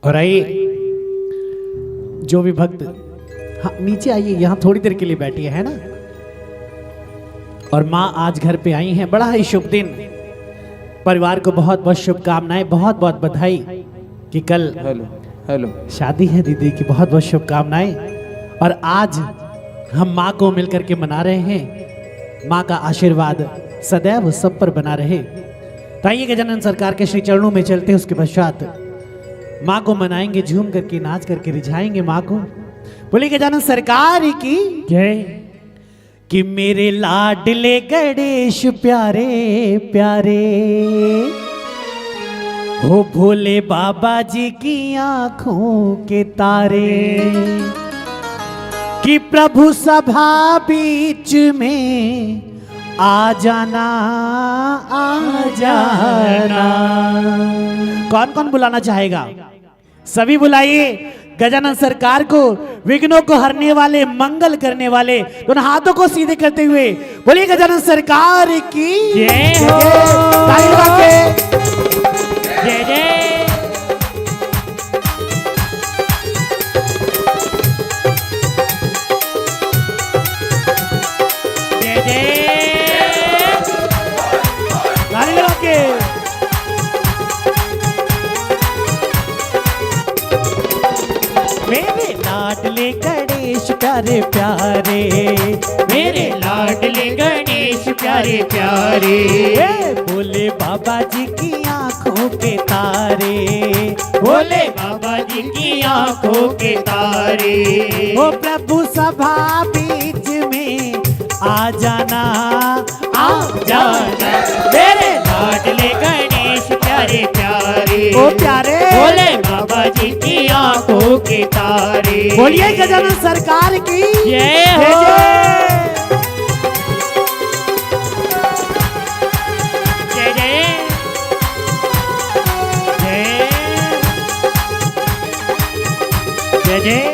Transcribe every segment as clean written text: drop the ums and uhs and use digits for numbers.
और आइए जो भी भक्त, हाँ नीचे आइए, यहाँ थोड़ी देर के लिए बैठिए, है ना। और माँ आज घर पे आई हैं, बड़ा ही शुभ दिन। परिवार को बहुत बहुत शुभकामनाएं, बहुत बहुत बधाई कि कल हेलो शादी है दीदी की, बहुत बहुत शुभकामनाएं। और आज हम माँ को मिलकर के मना रहे हैं, माँ का आशीर्वाद सदैव सब पर बना रहे। तो आइए गजानन सरकार के श्री चरणों में चलते हैं, उसके पश्चात माँ को मनाएंगे, झूम करके नाच करके रिझाएंगे माँ को। बोलिए गजानन सरकार की जय। कि मेरे लाडले गणेश प्यारे प्यारे हो भोले बाबा जी की आंखों के तारे, कि प्रभु सभा बीच में आ जाना आ जाना। कौन कौन बुलाना चाहेगा? सभी बुलाइए गजानन सरकार को, विघ्नों को हरने वाले, मंगल करने वाले। दोनों हाथों को सीधे करते हुए बोलिए गजानन सरकार की जय हो। जय जय। मेरे लाडले गणेश प्यारे प्यारे, मेरे लाडले गणेश प्यारे प्यारे, भोले बाबा जी की आंखों के तारे, भोले बाबा जी की आंखों के तारे। ओ प्रभु सभा बीच में आ जाना आ जाना। मेरे लाडले गणेश प्यारे प्यारे, ओ प्यारे भोले बाबा जी की आंखों के तारे। बोलिए गजानन सरकार की जय हो। जय जय जय जय।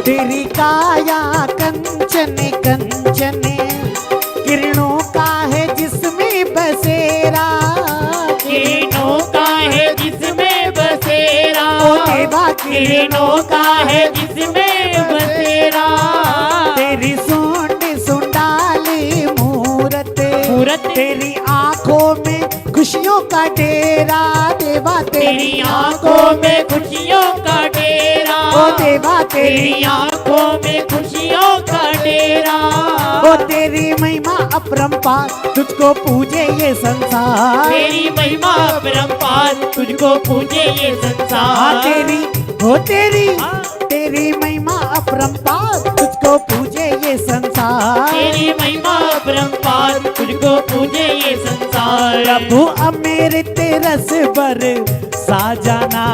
तेरी काया कंचन कंचन, किरणों का है जिसमें बसेरा, किरणों का है जिसमें बसेरा, ओ देवा किरणों का है जिसमें बसेरा। तेरी सूंड सुंडाली मूरत, तेरी आंखों में खुशियों का डेरा, देवा तेरी आंखों में खुशियों का डेरा, ओ देवा तेरी आंखों में खुशियों का डेरा। ओ तेरी महिमा अपरंपार, तुझको पूजे ये संसार, तेरी महिमा अपरंपार, तुझको पूजे ये संसार। तेरी हो तेरी महिमा अपरंपार, तुझको पूजे ये संसार, तेरी महिमा अपरंपार, तुझको पूजे ये संसार। प्रभु अमृत रस बर सा जाना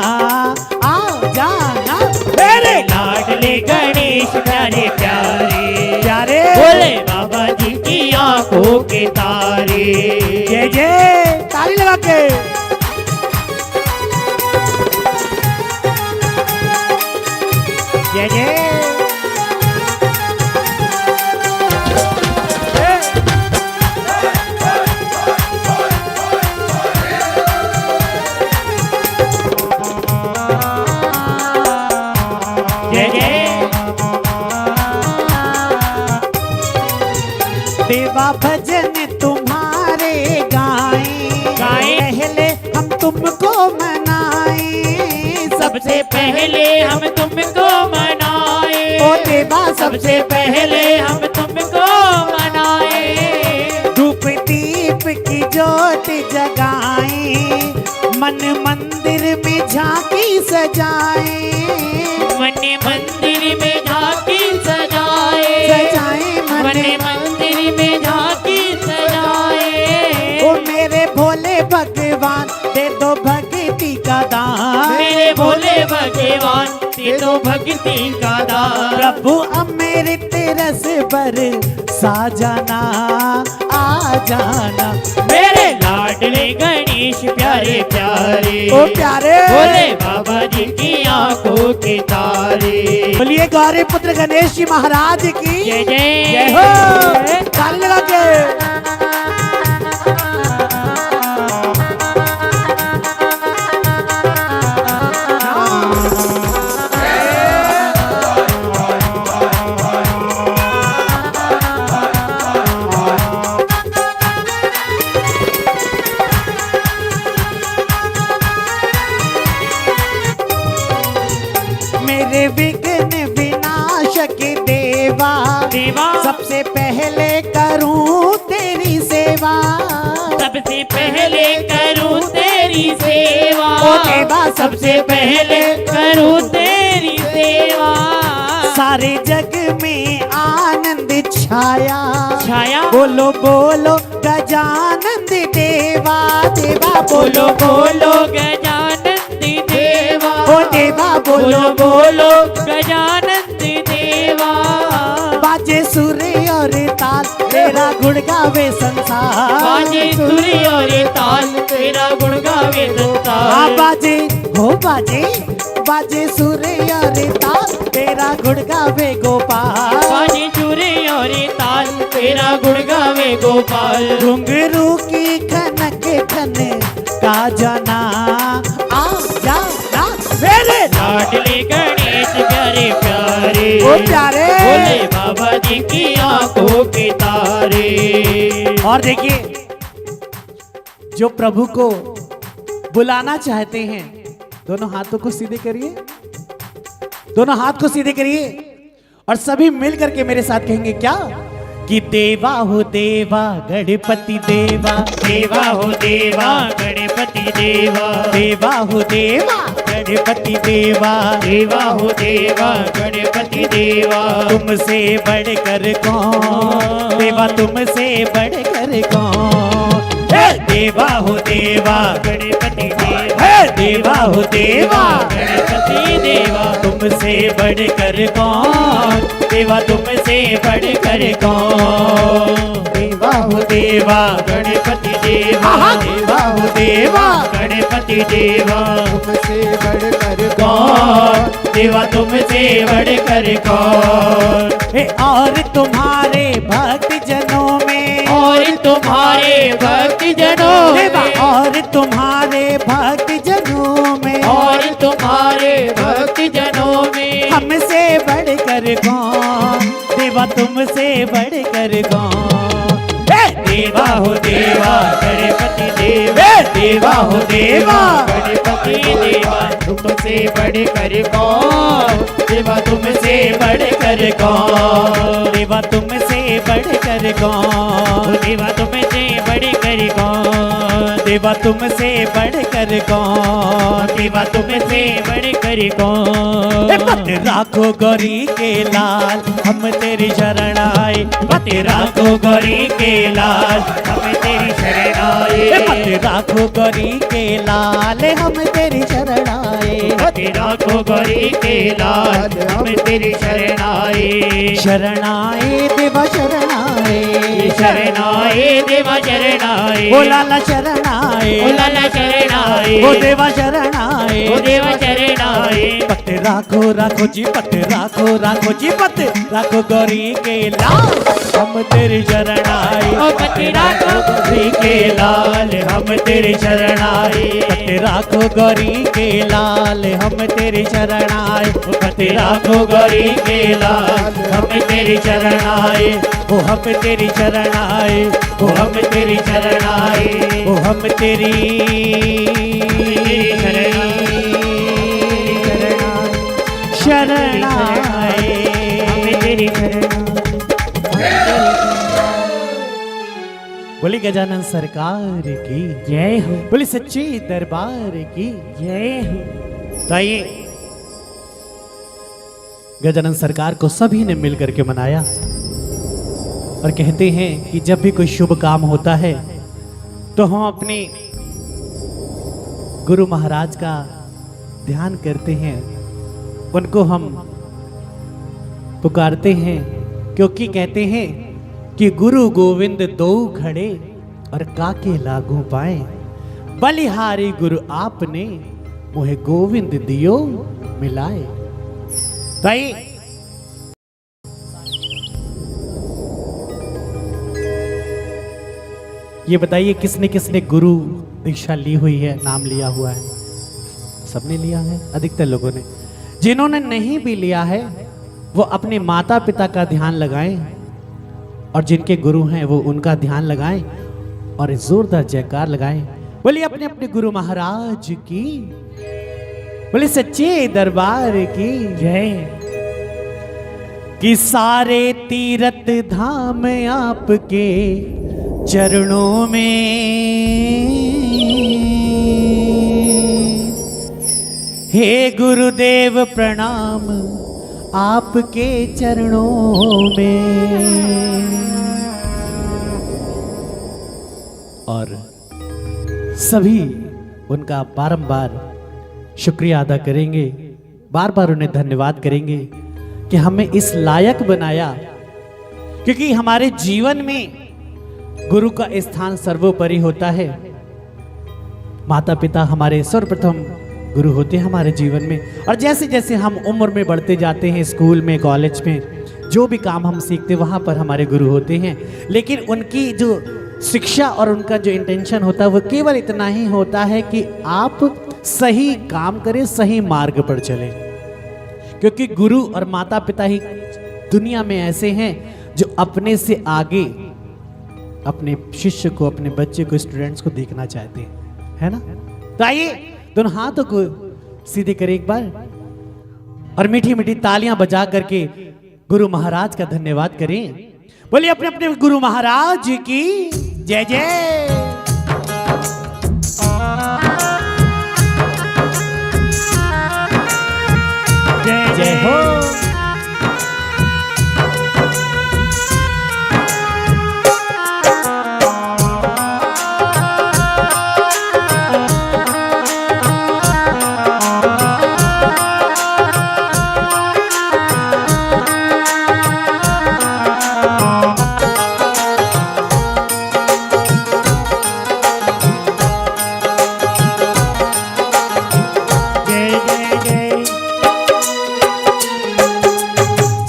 आ जाना। मेरे लाडले गणेश प्यारे प्यारे प्यारे, भोले बाबा जी की आंखों के तारे। जय जय। ताली लगा के जय जय। देवा भजन तुम्हारे गाएं, पहले हम तुमको मनाएं, सबसे पहले हम तुमको मनाए। ओ देवा सबसे पहले हम तुमको मनाए। धूप दीप की ज्योत जगाएं, मन मंदिर में झांकी सजाएं, मन मंदिर में झांकी सजाए, मन मंदिर में झांकी सजाए। ओ मेरे भोले भगवान दे दो भक्ति का दान, मेरे भोले भगवान ते तो भक्ति का दान। प्रभु अमृत रस पर साजाना आ जाना। मेरे लाडले गणेश प्यारे प्यारे, ओ प्यारे बोले बाबा जी की आंखों के तारे। बोलिए गौरी पुत्र गणेश जी महाराज की जय जय जय हो। ताली लगा के मेरे विघ्न विनाशक देवा देवा, सबसे पहले करूं तेरी सेवा। सबसे पहले करूं तेरी सेवा। ओ देवा सबसे पहले करूं तेरी सेवा। सारे जग में आनंद छाया छाया, बोलो बोलो गजानंद देवा। देवा बोलो बोलो गजानंद देवा। ओ देवा बोलो बोलो गजानंद देवा। बाजे सुर और ताल तेरा गुण गावे संसार। बाजे सुरी और ताल तेरा गुण गावे संसार। बाजे हो बाजे बाजे सुर और ताल तेरा गुण गावे गोपाल। बाजे सुरी और ताल तेरा गुण गावे गोपाल। घुंघरू की खनक खन का जाना आ जाना। मेरे लाडले गणेश प्यारे प्यारे, ओ प्यारे बोले बाबा जी की आंखों के तारे। और देखिए जो प्रभु को बुलाना चाहते हैं दोनों हाथों को सीधे करिए, दोनों हाथ को सीधे करिए और सभी मिल करके मेरे साथ कहेंगे क्या कि देवा हो देवा गणपति देवा। देवा हो देवा गणपति देवा। देवा हो देवा गणपति देवा। देवा हो देवा गणपति देवा। तुमसे बढ़कर कौन देवा, तुमसे बढ़कर कौन। हे देवा हो देवा गणपति देवा। हे देवा हो देवा गणपति देवा। तुमसे बढ़कर कौन देवा, तुमसे बढ़कर कौन। देवा हो देवा गणपति देवा। देवा हो देवा गणपति देवा। तुमसे बढ़कर कौन देवा, तुमसे बढ़कर कौन। हे और तुम्हारे भक्त जनों में, और तुम्हारे भक्त जनों देवा में, और तुम्हारे भक्त जनों में, और तुम्हारे भक्त जनों में, हमसे बढ़कर कौन देवा, तुमसे बढ़कर कौन। हे देवा हो देवा गणपति देवा। हे देवा हो देवा गणपति देवा। तुमसे बढ़कर कौन देवा, तुमसे बढ़कर कौन। देवा तुमसे बढ़कर कौन। देवा तुमसे बढ़कर कौन। देवा तुमसे बढ़कर कौन। देवा तुमसे बढ़कर ए कौन। पत राखो गौरी के लाल हम तेरी शरण आए। पत राखो गौरी के लाल हम तेरी शरण आए। ए पत राखो गौरी के लाल हम तेरी शरण आए। तेरा को गौरी के लाल हम तेरी शरण आए। शरण आए देवा शरण आए। शरण आए देवा शरण आए। ओ लाला शरण आए। ओ लाला शरण आए। ओ देवा शरण आए। ओ देवा शरण आए। पत राखो राखो जी पत राखो राखो जी पत राखो गौरी के लाल हम तेरी शरण आए। ओ पति राखो गौरी के लाल हम तेरी शरण आए। पत राखो गौरी के लाल हम तेरी शरण आए। पत राखो गौरी के लाल हम तेरी शरण आए। ओ हम तेरी शरण आए। ओ हम तेरी शरण आए। ओ हम तेरी शरण आए। हम तेरी शरण बोली गजानन सरकार की जय हो। बोली सच्ची दरबार की जय हो। तो आइए गजानन सरकार को सभी ने मिलकर के मनाया और कहते हैं कि जब भी कोई शुभ काम होता है तो हम अपने गुरु महाराज का ध्यान करते हैं उनको हम पुकारते हैं, क्योंकि कहते हैं कि गुरु गोविंद दो खड़े और काके लागू पाए, बलिहारी गुरु आपने मोहे गोविंद दियो मिलाए। तो आइए ये बताइए किसने किसने गुरु दीक्षा ली हुई है, नाम लिया हुआ है? सबने लिया है, अधिकतर लोगों ने। जिन्होंने नहीं भी लिया है वो अपने माता पिता का ध्यान लगाएं और जिनके गुरु हैं वो उनका ध्यान लगाएं और जोरदार जयकार लगाएं। बोलिए अपने अपने गुरु महाराज की, बोले सच्चे दरबार की जय। कि सारे तीरथ धाम आपके चरणों में, हे गुरुदेव प्रणाम आपके चरणों में। और सभी उनका बारंबार शुक्रिया अदा करेंगे, बार बार उन्हें धन्यवाद करेंगे कि हमें इस लायक बनाया, क्योंकि हमारे जीवन में गुरु का स्थान सर्वोपरि होता है। माता पिता हमारे सर्वप्रथम गुरु होते हैं हमारे जीवन में। और जैसे जैसे हम उम्र में बढ़ते जाते हैं, स्कूल में, कॉलेज में, जो भी काम हम सीखते हैं वहाँ पर हमारे गुरु होते हैं। लेकिन उनकी जो शिक्षा और उनका जो इंटेंशन होता है वो केवल इतना ही होता है कि आप सही काम करें, सही मार्ग पर चलें। क्योंकि गुरु और माता पिता ही दुनिया में ऐसे हैं जो अपने से आगे अपने शिष्य को, अपने बच्चे को, स्टूडेंट्स को देखना चाहते हैं, है ना? तो आइए दोनों हाथों को सीधे करें एक बार और मीठी मीठी तालियां बजा करके गुरु महाराज का धन्यवाद करें। बोलिए अपने अपने गुरु महाराज की जय जय। जय जय हो।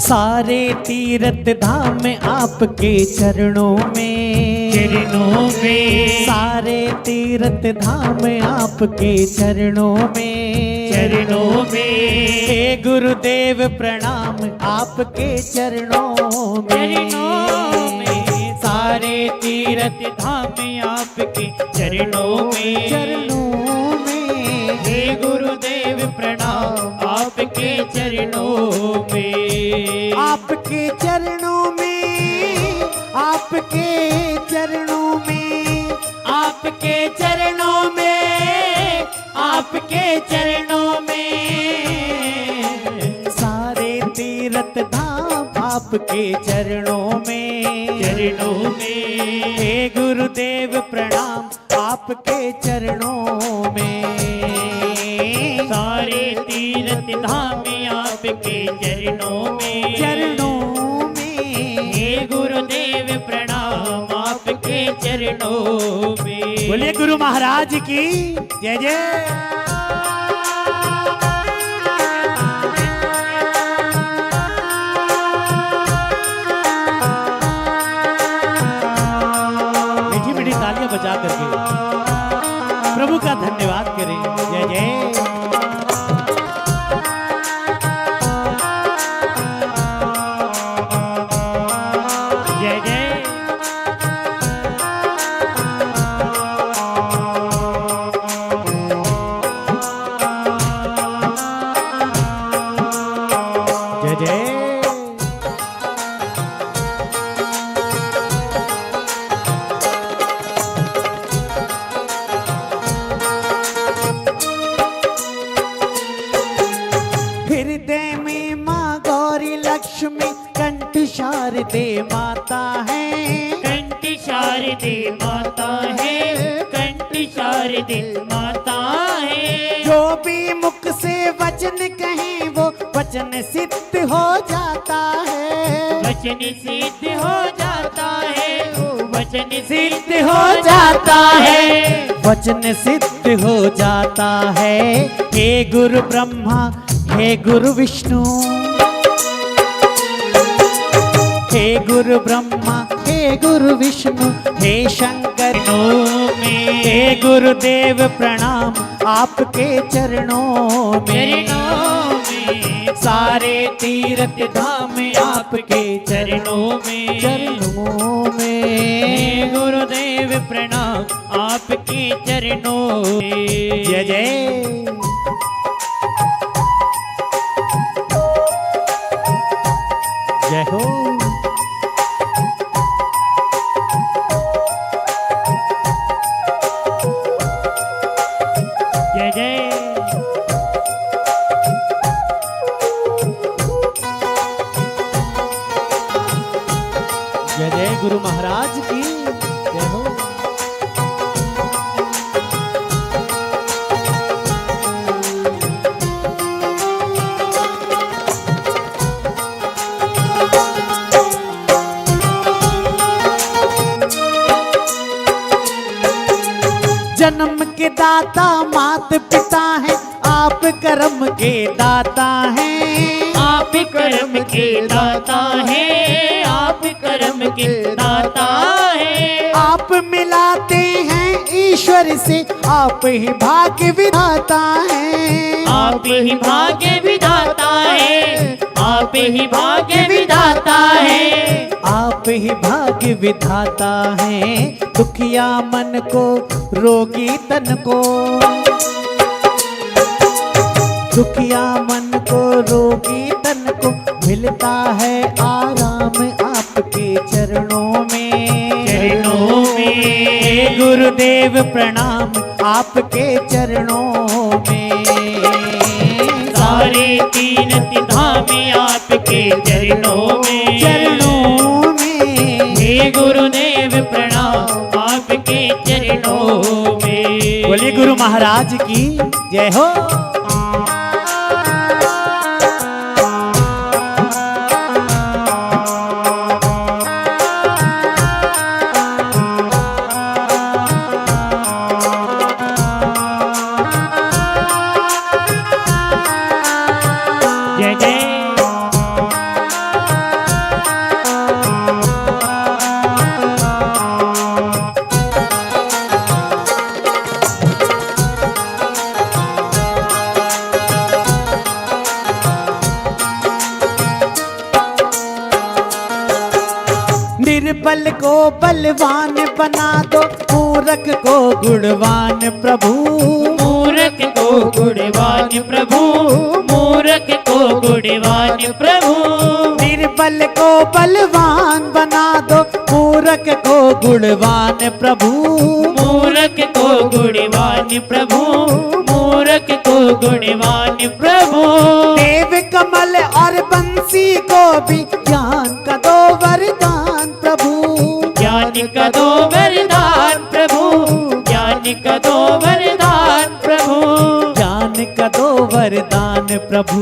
सारे तीरथ धाम आपके चरणों में, चरणों में, सारे तीरथ धाम आपके चरणों में, चरणों में, हे गुरुदेव प्रणाम आपके चरणों में, चरणों में। सारे तीरथ धाम आपके चरणों में, चरणों में, हे गुरुदेव प्रणाम आपके चरणों में, आपके चरणों में, आपके चरणों में, आपके चरणों में, आपके चरणों में। सारे तीरथ धाम आपके चरणों में, चरणों में, हे गुरुदेव प्रणाम आपके चरणों में। सारे तीरथ धाम आपके चरणों में, चरणों में, हे गुरुदेव प्रणाम आपके चरणों में। बोलिए गुरु महाराज की जय जय। मीठी मीठी तालियां बजा करके प्रभु का धन्यवाद करें। जय जय। जय जय। जय जय। हृदय में माँ गौरी लक्ष्मी कंठ शारदे माता है, कंठ शारदे माता है, कंठ शारदे माता है। जो भी मुख से वचन कहें वो वचन सिद्ध हो जाता है। वचन सिद्ध हो जाता है, वचन सिद्ध हो जाता है, वचन सिद्ध हो जाता है। हे गुरु ब्रह्मा, हे गुरु विष्णु, हे गुरु ब्रह्मा, हे गुरु विष्णु, हे शंकर में, हे गुरुदेव प्रणाम आपके चरणों में। सारे तीर्थ धाम आपके चरणों में, चरणों में। गुरुदेव प्रणाम आपके चरणों में। जय जय। जय हो। जय जय। जय जय गुरु महाराज की जय हो। जन्म के दाता मात पिता है, आप कर्म के दाता हैं। आप कर्म के दाता है, आप कर्म के दाता है। आप मिलाते हैं ईश्वर से, आप ही भाग्य विधाता हैं। आप ही भाग्य विधाता है, आप ही भाग्य विधाता है। आप ही भाग्य विधाता हैं। दुखिया मन को, रोगी तन को, दुखिया मन को, रोगी तन को मिलता है आराम आपके चरणों में, चरणों में। गुरुदेव प्रणाम आपके चरणों में। सारे तीन धाम आपके चरणों में, चरणों में। हे गुरुदेव प्रणाम आपके चरणों में। बोले गुरु महाराज की जय हो। जय जय। निर्बल को बलवान बना दो, मूर्ख को गुणवान प्रभु। मूर्ख को गुणवान प्रभु, मूर्ख को गुणवान प्रभु। निर्बल को बलवान बना दो, मूर्ख को गुणवान प्रभु। मूर्ख को गुणवान प्रभु, मूर्ख को गुणवान प्रभु। देव कमल और बंसी को भी ज्ञान का दो वरदान प्रभु। ज्ञान का दो वरदान प्रभु, ज्ञान का दो वरदान प्रभु। ज्ञान का दो वरदान प्रभु।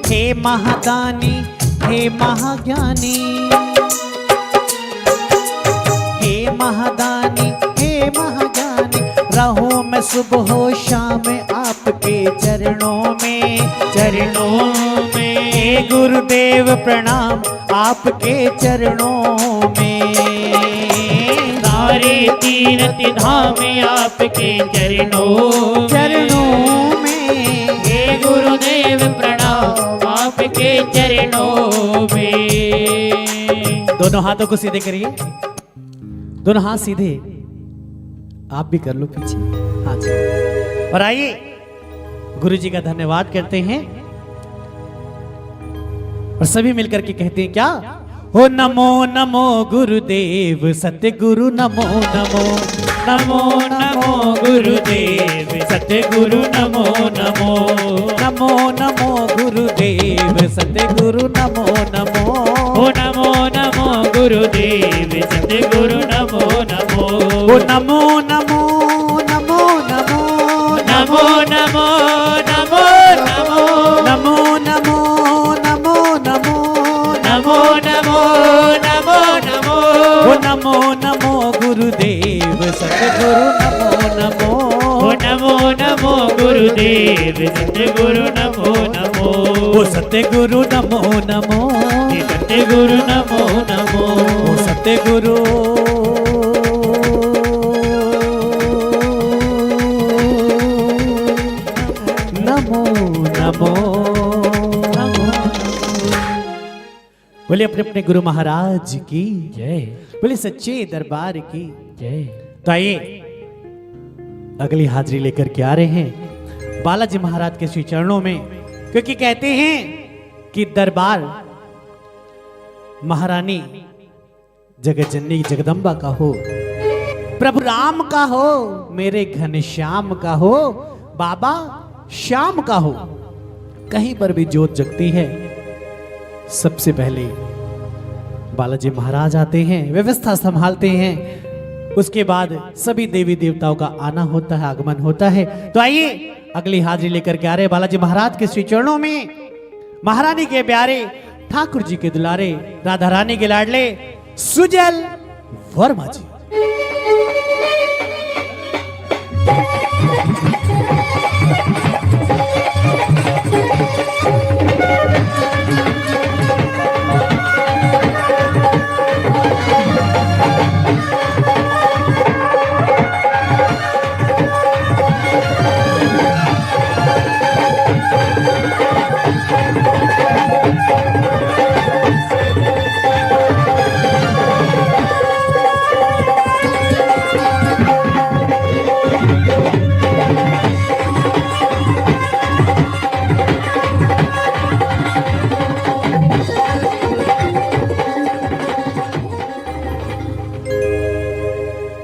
हे महादानी, हे महाज्ञानी, हे महादानी, हे महाज्ञानी। रहूं मैं सुबह हो शाम आपके चरणों में, चरणों में। हे गुरुदेव प्रणाम आपके चरणों में। सारे तीर्थ धाम आपके चरणों, चरणों में। हे गुरुदेव प्रणाम आपके चरणों में। दोनों हाथों को सीधे करिए, दोनों हाथ सीधे। आप भी कर लो पीछे हाथ से। और आइए गुरु जी का धन्यवाद करते हैं और सभी मिलकर के कहते हैं क्या? हो नमो नमो गुरुदेव सतगुरु नमो नमो, नमो नमो गुरुदेव सतगुरु नमो नमो, नमो नमो गुरुदेव सतगुरु नमो नमो। ओ नमो नमो गुरुदेव सतगुरु नमो नमो, ओ नमो नमो नमो नमो नमो नमो नमो गुरुदेव सतगुरु नमो नमो ओ सतगुरु नमो नमो हे सतगुरु नमो नमो ओ सतगुरु नमो नमो बोले अपने अपने गुरु महाराज की जय बोले सच्चे दरबार की जय। तो आइए अगली हाजिरी लेकर के आ रहे हैं बालाजी महाराज के श्री चरणों में, क्योंकि कहते हैं कि दरबार महारानी जगत जननी जगदम्बा का हो, प्रभु राम का हो, मेरे घनश्याम का हो, बाबा श्याम का हो, कहीं पर भी ज्योत जगती है सबसे पहले बालाजी महाराज आते हैं, व्यवस्था संभालते हैं, उसके बाद सभी देवी देवताओं का आना होता है, आगमन होता है। तो आइए अगली हाजिरी लेकर के आ रहे बालाजी महाराज के श्री चरणों में, महारानी के प्यारे, ठाकुर जी के दुलारे, राधा रानी के लाडले सुजल वर्मा जी।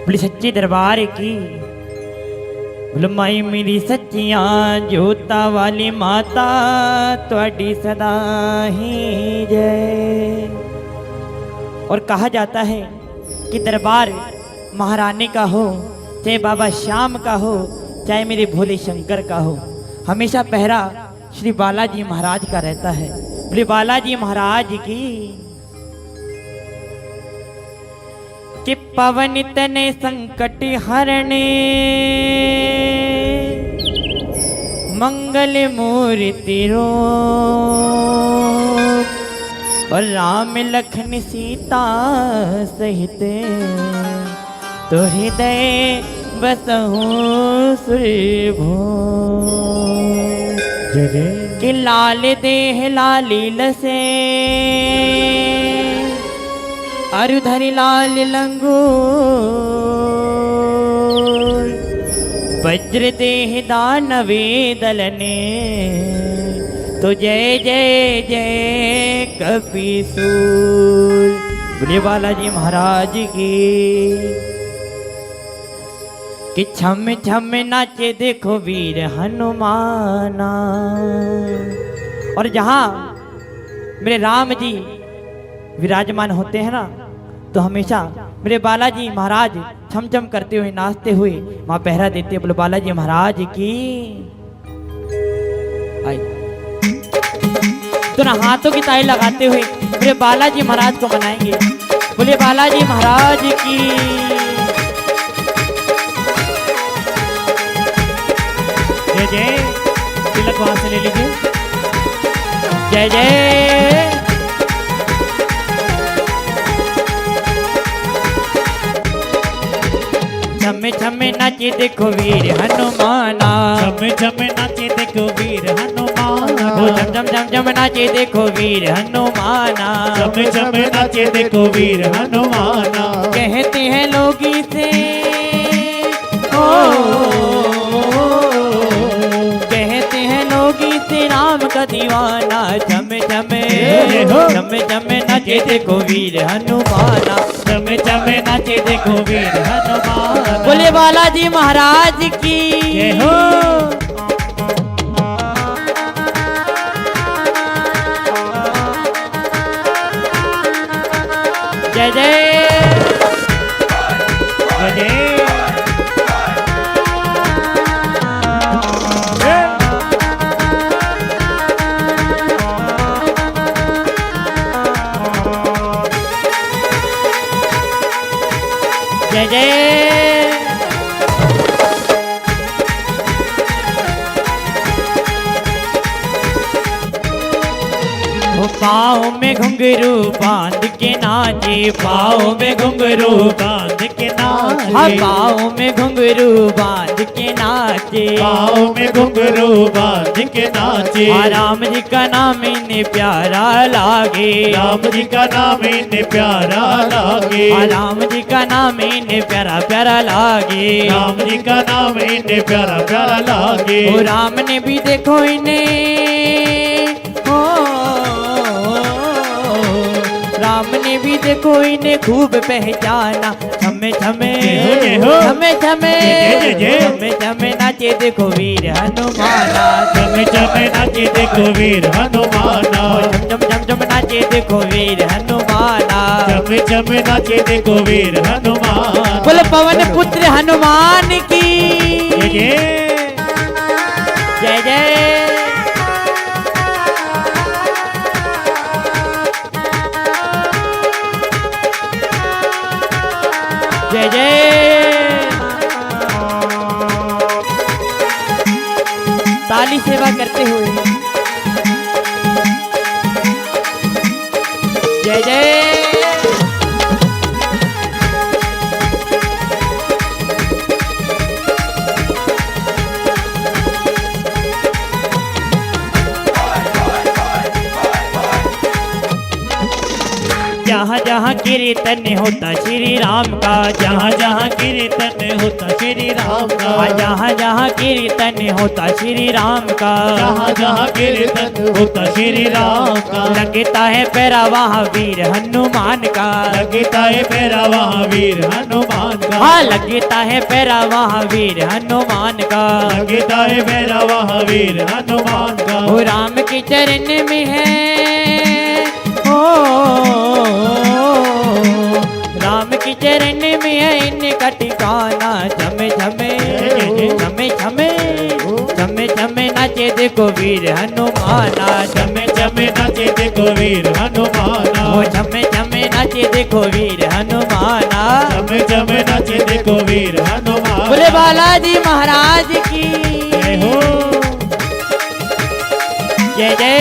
बोले सच्चे दरबार की, बोले माई मेरी सच्चियां जोता वाली माता ਤੁਹਾਡੀ सदा ही जय। और कहा जाता है कि दरबार महारानी का हो, चाहे बाबा श्याम का हो, चाहे मेरे भोले शंकर का हो, हमेशा पहरा श्री बालाजी महाराज का रहता है। बोले बालाजी महाराज की कि पवन तने संकट हरणे मंगल मूर्ति रो, और राम लखन सीता सहित तो हृदय बसहु सुरभो। कि लाल देह लाली लसे अरुधरि लाल लंगो, वज्र देह दानवे दलने तो जय जय जय कपीसूर। बोले बालाजी महाराज की कि छम छम नाचे देखो वीर हनुमाना। और जहाँ मेरे राम जी विराजमान होते हैं ना, तो हमेशा मेरे बालाजी महाराज छम छम करते हुए नाचते हुए वहां पहरा देते। बोले बालाजी महाराज की आई। तो ना हाथों की ताली लगाते हुए मेरे बालाजी महाराज को मनाएंगे। बोले बालाजी महाराज की जय जय। तिलक वहां से ले लीजिए। जय जय। छमे छमे नाचे देखो वीर हनुमाना, छम छम नाचे देखो वीर हनुमाना, ओ झम झम झम झम नाचे देखो वीर हनुमाना, छम छम नाचे देखो वीर हनुमाना। कहते हैं लोग इसे ओ, कहते हैं लोग इसे राम का दीवाना। छम छम छम छम नाचे देखो वीर हनुमाना, छम छम नाचे देखो वीर हनुमाना। बोले बालाजी महाराज की जय हो। जय जय जय जय जय। वो पाँव में घुंघरू बांध के नाचे, पाँव में घुंघरू बांध के नाचे, हाँ पाँव में घुंघरू बांध के नाचे, पाँव में घुंघरू बांध के नाचे। हाँ राम जी का नाम इन्हें प्यारा लागे, राम जी का नाम इन्हें प्यारा लागे, हाँ राम जी का नाम इन्हें प्यारा प्यारा लागे, राम जी का नाम इन्हें प्यारा प्यारा लागे। वो राम ने भी देखो इन्हें, हो राम ने भी देखो इन्हें खूब पहचाना, छमे छमे छमे छमे छमे छमे नाचे देखो वीर हनुमाना, चमे चमे नाचे देखो वीर हनुमाना, झम झम झम झम नाचे देखो वीर हनुमाना, चमे चमे नाचे देखो वीर हनुमान। बोल पवन पुत्र हनुमान की जय जय जय जय। ताली सेवा करते हुए जय जय। जहाँ जहाँ कीर्तन होता श्री राम का, जहाँ जहाँ कीर्तन होता श्री राम का, जहाँ जहाँ कीर्तन होता श्री राम का, जहाँ जहाँ कीर्तन होता श्री राम का, लगता है पैरा वहाँ वीर हनुमान का, लगता है पैरा वहाँ वीर हनुमान का, हाँ लगता है पैरा वहाँ वीर हनुमान का, लगता है पैरा वहाँ वीर हनुमान का। वो राम के चरण में है, ओ राम के चरण में है इनका ठिकाना, झमे झमे झमे झमे झमे झमे नाचे देखो वीर हनुमाना, चमे चमे नाचे देखो वीर हनुमाना, वो झमे झमे नाचे देखो वीर हनुमाना। चमे चमे नाचे देखो वीर हनुमान। बोले बालाजी महाराज की जय हो जय जय।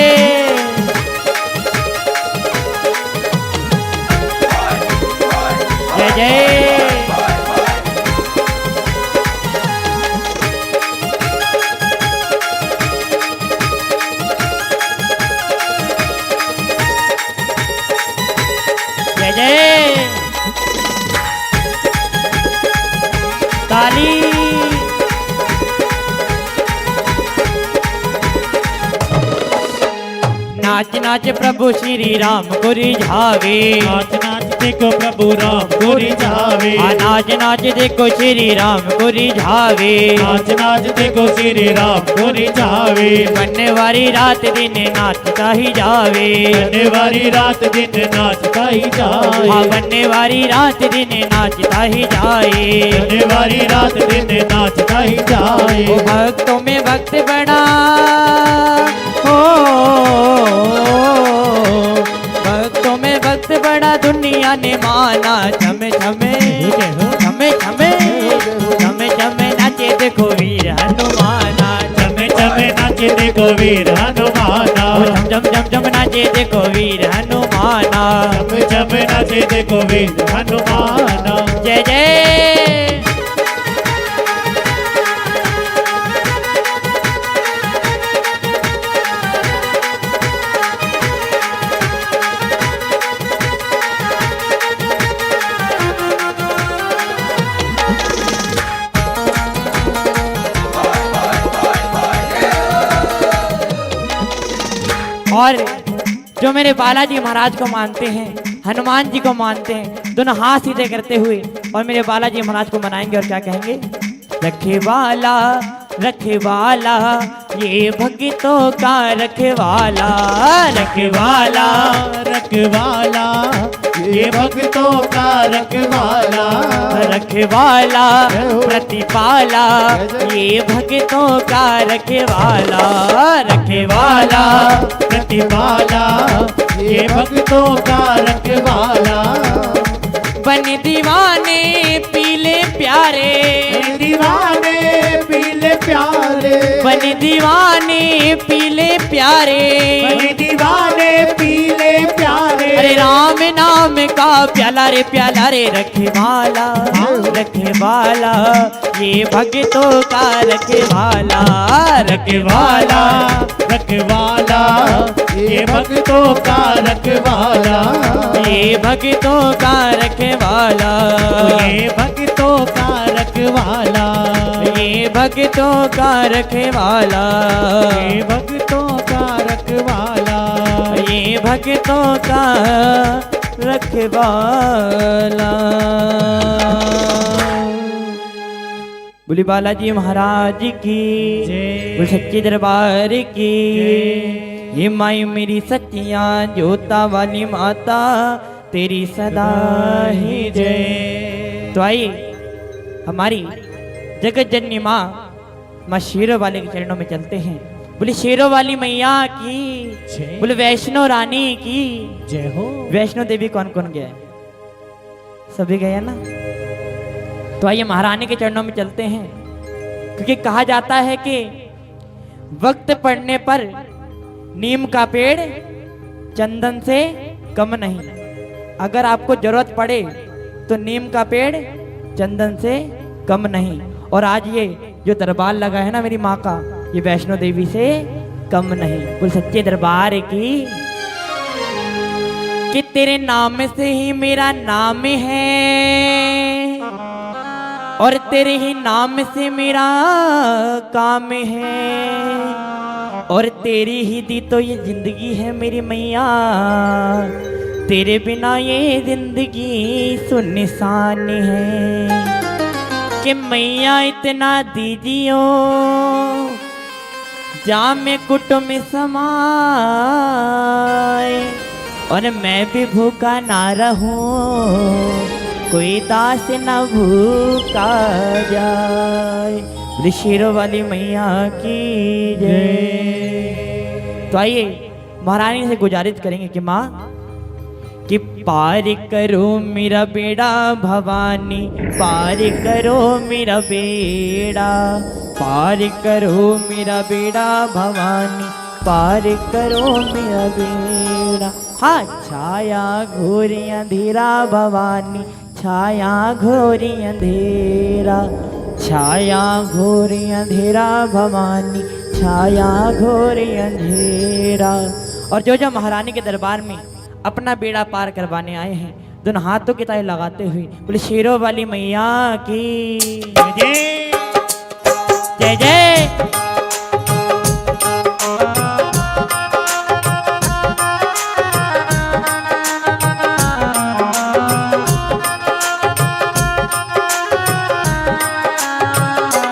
जय जय। जय जय। ताली नाच नाच प्रभु श्री राम को रिझावे, नाच नाच देखो प्रभु राम को रिझावे, नाच नाच देखो श्री राम को रिझावे, नाच नाच देखो श्री राम को रिझावे, बनने वाली रात दिन नाचता ही जावे, बनने वाली रात दिन नाचता ही जाए, बनने वाली रात दिन नाचता ही जाए, बनने वाली रात दिन नाचता ही जाए। वो भक्तों में भक्त बड़ा हो, भक्तों में भक्त बड़ा दुनिया ने माना, झमे झमे झमे झमे झमे झमे नाचे देखो वीर हनुमाना, चमे चमे नाचे देखो वीर हनुमाना, झम झम झम नाचे देखो वीर हनुमाना। चमे चमे नाचे देखो वीर हनुमाना। जय जय। और जो मेरे बालाजी महाराज को मानते हैं, हनुमान जी को मानते हैं, दोनों हाथ सीधे करते हुए और मेरे बालाजी महाराज को मनाएंगे और क्या कहेंगे? रखवाला रखवाला ये भक्तों का रखवाला, रखवाला रखवाला ये भक्तों का रखवाला, रखवाला प्रतिपाला ये भक्तों का रखवाला, रखवाला प्रतिपाला ये भक्तों का रखवाला। बन दीवाने पीले प्यारे, दीवाने पीले प्यारे, बन दीवाने पीले प्यारे, बन दीवाने का प्याला रे रखवाला रखवाला, ये भक्तों का रखवाला रखवाला, रखवाला ये भक्तों का रखवाला, ये भक्तों का रखवाला, ये भक्तों का रखवाला, ये भक्तों का रखवाला, ये भक्तों का रखवाला, ये भक्तों का रखवाला। बोली बालाजी महाराज की जय। बोल सच्चे दरबार की ये माई मेरी सच्चियां जोता वाली माता तेरी सदा ही जय। तो आइए हमारी जगत जननी माँ शेरों वाले के चरणों में चलते हैं। बोले शेरों वाली मैया की जय। बोले वैष्णो रानी की जय हो। वैष्णो देवी कौन कौन गया है? सभी गए ना? तो आइए महारानी के चरणों में चलते हैं, क्योंकि कहा जाता है कि वक्त पड़ने पर नीम का पेड़ चंदन से कम नहीं। अगर आपको जरूरत पड़े तो नीम का पेड़ चंदन से कम नहीं। और आज ये जो दरबार लगा है ना मेरी माँ का, ये वैष्णो देवी से कम नहीं। बोल सच्चे दरबार की कि तेरे नाम से ही मेरा नाम है और तेरे ही नाम से मेरा काम है और तेरी ही दी तो ये जिंदगी है मेरी मैया, तेरे बिना ये जिंदगी सुनसान है। कि मैया इतना दीजियो जामे कुटुम समाए और मैं भी भूखा ना रहूं, कोई दास न भूखा जाए। शेरों वाली मैया की जय। तो आइए महारानी से गुजारिश करेंगे कि माँ कि पार करो मेरा बेड़ा भवानी, पार करो मेरा बेड़ा, पार करो मेरा बेड़ा भवानी, पार करो मेरा बेड़ा। हाँ छाया घोरी अंधेरा भवानी, छाया घोरी अंधेरा, छाया घोरी अंधेरा भवानी, छाया घोरी अंधेरा। और जो जो महारानी के दरबार में अपना बेड़ा पार करवाने आए हैं, दोनों हाथों की ताली लगाते हुए बोले शेरों वाली मैया की जय जय जय।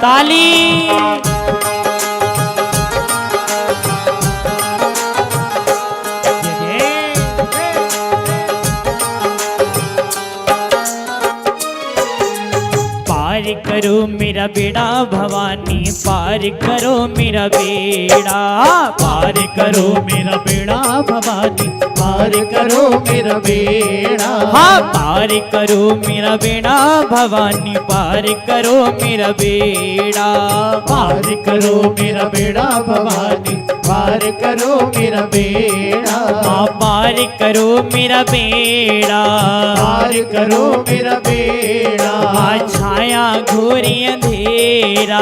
ताली करो मेरा बेड़ा भवानी, पार करो मेरा बेड़ा, पार करो मेरा बेड़ा भवानी, पार करो मेरा बेड़ा। हाँ पार करो मेरा बेड़ा भवानी, पार करो मेरा बेड़ा, पार करो मेरा बेड़ा भवानी, पार करो मेरा बेड़ा। हाँ पार करो मेरा बेड़ा, पार करो मेरा बेड़ा। हाँ छाया घोरी अंधेरा,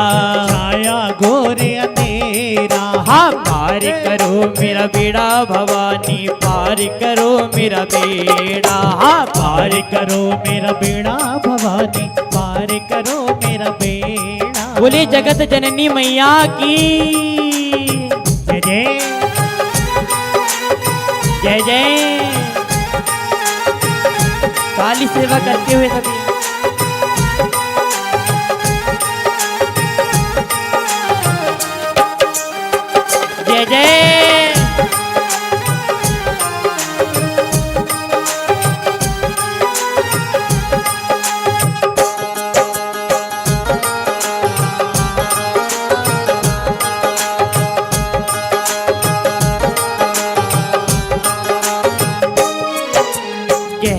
छाया घोरी अंधेरा। हाँ पार करो मेरा बेड़ा भवानी, पार करो मेरा बेड़ा, हाँ पार करो मेरा बेड़ा भवानी, पार करो मेरा बेड़ा। बोले जगत जननी मैया की जय जय जय जय। काली सेवा करते हुए सभी जय जय।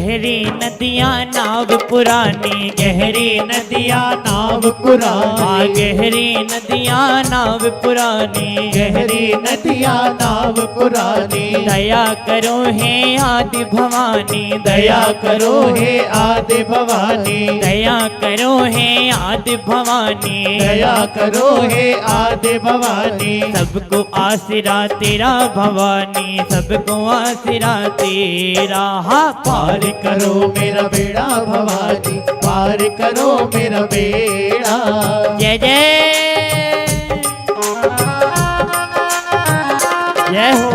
गहरी नदियाँ नाव पुरानी, गहरी नदियाँ नाव पुरानी, गहरी नदियाँ नाव पुरानी, गहरी नदियाँ नाव पुरानी। दया करो हे आदि भवानी, दया करो हे आदि भवानी, दया करो हे आदि भवानी, दया करो हे आदि भवानी। सबको आसरा तेरा भवानी, सबको आसरा तेरा। हाँ पार करो मेरा बेड़ा भवानी, पार करो मेरा बेड़ा। जय जय जय हो।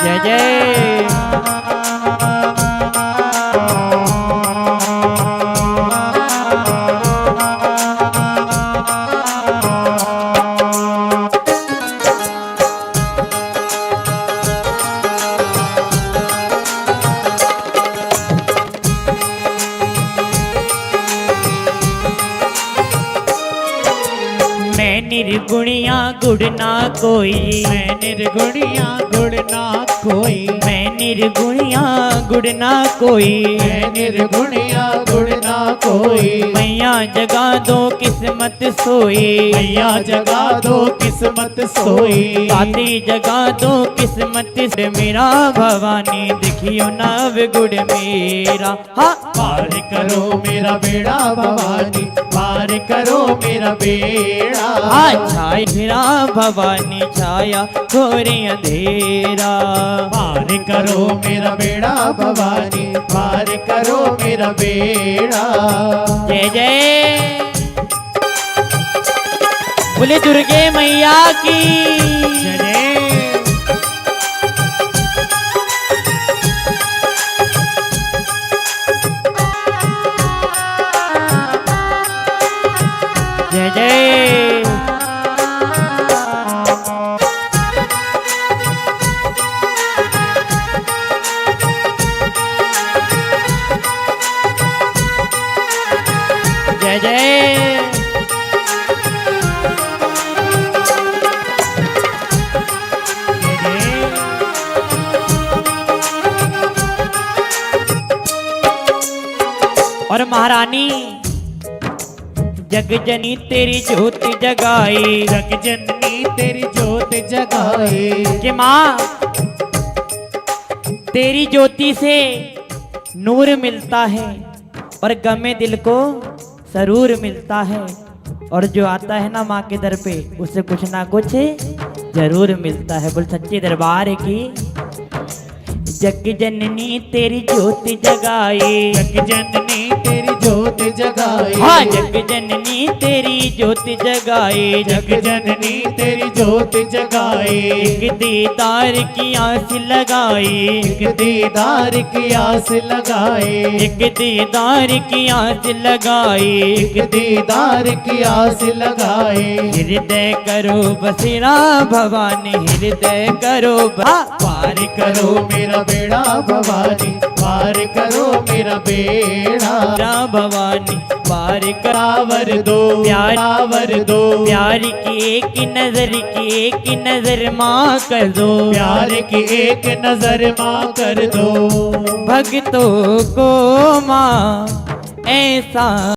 जय जय मैं निर्गुणिया गुण ना कोई, मैं निर्गुणिया गुण ना कोई, मैं निर्गुणिया गुण ना कोई, मैं निर्गुणिया गुण ना कोई। मैया जगा दो किस्मत सोई, मैया जगा दो किस्मत सोई, दाती जगा दो किस्मत से मेरा भवानी, देखियो नव गुण मेरा। हाँ पार करो मेरा बेड़ा भवानी, पार करो मेरा बेड़ा। छाया मेरा भवानी, छाया घोर अंधेरा। पार करो मेरा बेड़ा भवानी, पार करो मेरा बेड़ा। जय जय बोले दुर्गे मैया की। जय जय जय जय जय और महारानी जग जनी तेरी ज्योति जगाई, जग जननी तेरी ज्योत जगाई। कि माँ तेरी ज्योति से नूर मिलता है और गमे दिल को सरूर मिलता है, और जो आता है ना माँ के दर पे उसे कुछ ना कुछ जरूर मिलता है। बोल सच्चे दरबार की। जग जननी तेरी ज्योति जगाई, जग जननी तेरी ज्योत जगाई। हाँ जग जननी तेरी ज्योति जगाई, जग जननी तेरी ज्योत जगाई। एक दीदार की आस लगाई, एक दीदार की आस लगाई, एक दीदार की आस लगाई, एक दीदार की आस लगाई। हृदय करो बसेरा भवानी, हृदय करो पार करो मेरा बेड़ा भवानी, पार करो मेरा बेड़ा भवानी, पार करावर दो, करावर दो। प्यार की एक नजर की एक नजर माँ कर दो, प्यार की एक नजर माँ कर दो। भक्तों को माँ ऐसा